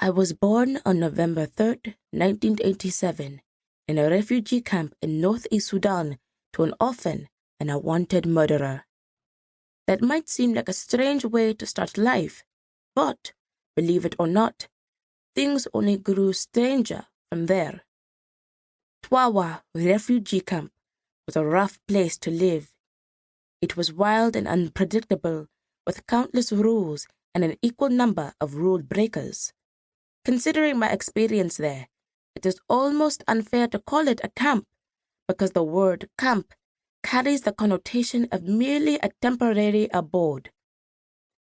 I was born on November 3rd, 1987, in a refugee camp in northeast Sudan to an orphan and a wanted murderer. That might seem like a strange way to start life, but, believe it or not, things only grew stranger from there. Twawa refugee camp was a rough place to live. It was wild and unpredictable, with countless rules and an equal number of rule breakers. Considering my experience there, it is almost unfair to call it a camp, because the word camp carries the connotation of merely a temporary abode.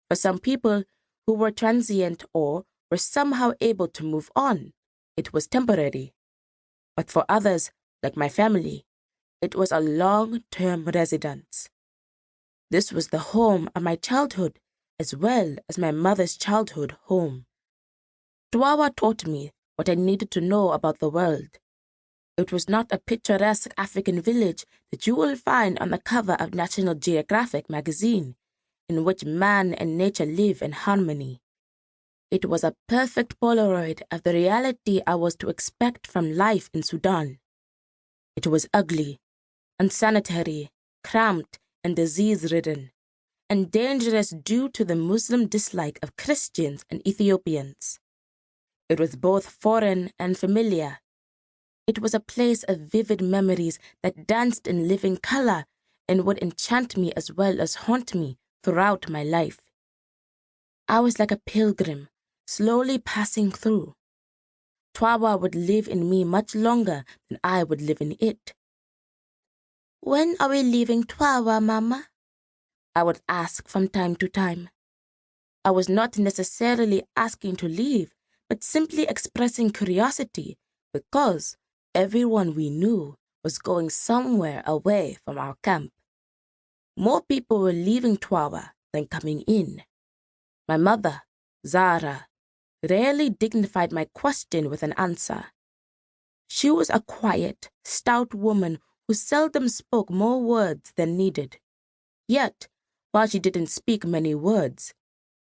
For some people who were transient or were somehow able to move on, it was temporary. But for others, like my family, it was a long-term residence. This was the home of my childhood as well as my mother's childhood home. Twawa taught me what I needed to know about the world. It was not a picturesque African village that you will find on the cover of National Geographic magazine, in which man and nature live in harmony. It was a perfect Polaroid of the reality I was to expect from life in Sudan. It was ugly, unsanitary, cramped, and disease-ridden, and dangerous due to the Muslim dislike of Christians and Ethiopians. It was both foreign and familiar. It was a place of vivid memories that danced in living color and would enchant me as well as haunt me throughout my life. I was like a pilgrim, slowly passing through. Twawa would live in me much longer than I would live in it. "When are we leaving Twawa, Mama?" I would ask from time to time. I was not necessarily asking to leave, but simply expressing curiosity because everyone we knew was going somewhere away from our camp. More people were leaving Twawa than coming in. My mother, Zara, rarely dignified my question with an answer. She was a quiet, stout woman who seldom spoke more words than needed. Yet, while she didn't speak many words,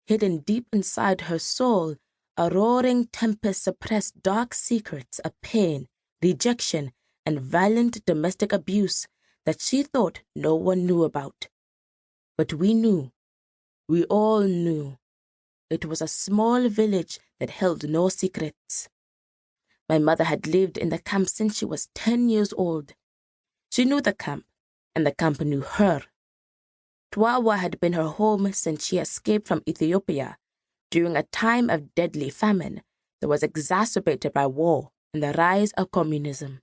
hidden deep inside her soul, a roaring tempest suppressed dark secrets of pain, rejection, and violent domestic abuse that she thought no one knew about. But we knew. We all knew. It was a small village that held no secrets. My mother had lived in the camp since she was 10 years old. She knew the camp, and the camp knew her. Twawa had been her home since she escaped from Ethiopia during a time of deadly famine that was exacerbated by war and the rise of communism.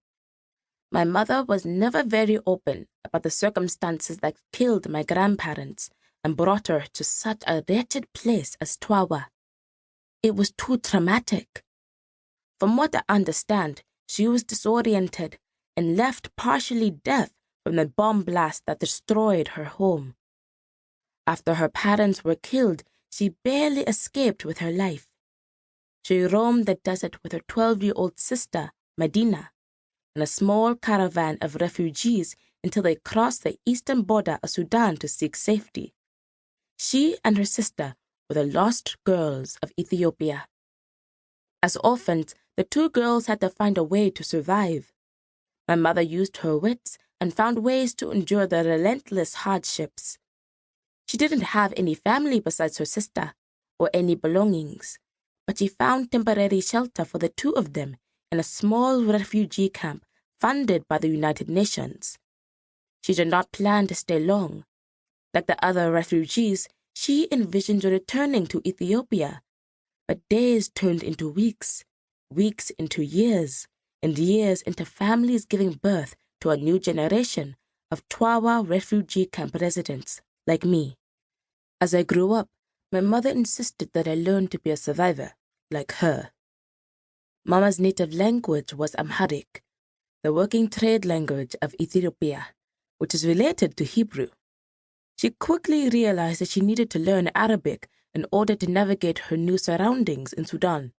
My mother was never very open about the circumstances that killed my grandparents and brought her to such a wretched place as Twawa. It was too traumatic. From what I understand, she was disoriented and left partially deaf from the bomb blast that destroyed her home. After her parents were killed, she barely escaped with her life. She roamed the desert with her 12-year-old sister, Medina, in a small caravan of refugees until they crossed the eastern border of Sudan to seek safety. She and her sister were the lost girls of Ethiopia. As orphans, the two girls had to find a way to survive. My mother used her wits and found ways to endure the relentless hardships. She didn't have any family besides her sister, or any belongings, but she found temporary shelter for the two of them in a small refugee camp funded by the United Nations. She did not plan to stay long. Like the other refugees, she envisioned returning to Ethiopia, but days turned into weeks, weeks into years, and years into families giving birth to a new generation of Twawa refugee camp residents like me. As I grew up, my mother insisted that I learn to be a survivor, like her. Mama's native language was Amharic, the working trade language of Ethiopia, which is related to Hebrew. She quickly realized that she needed to learn Arabic in order to navigate her new surroundings in Sudan.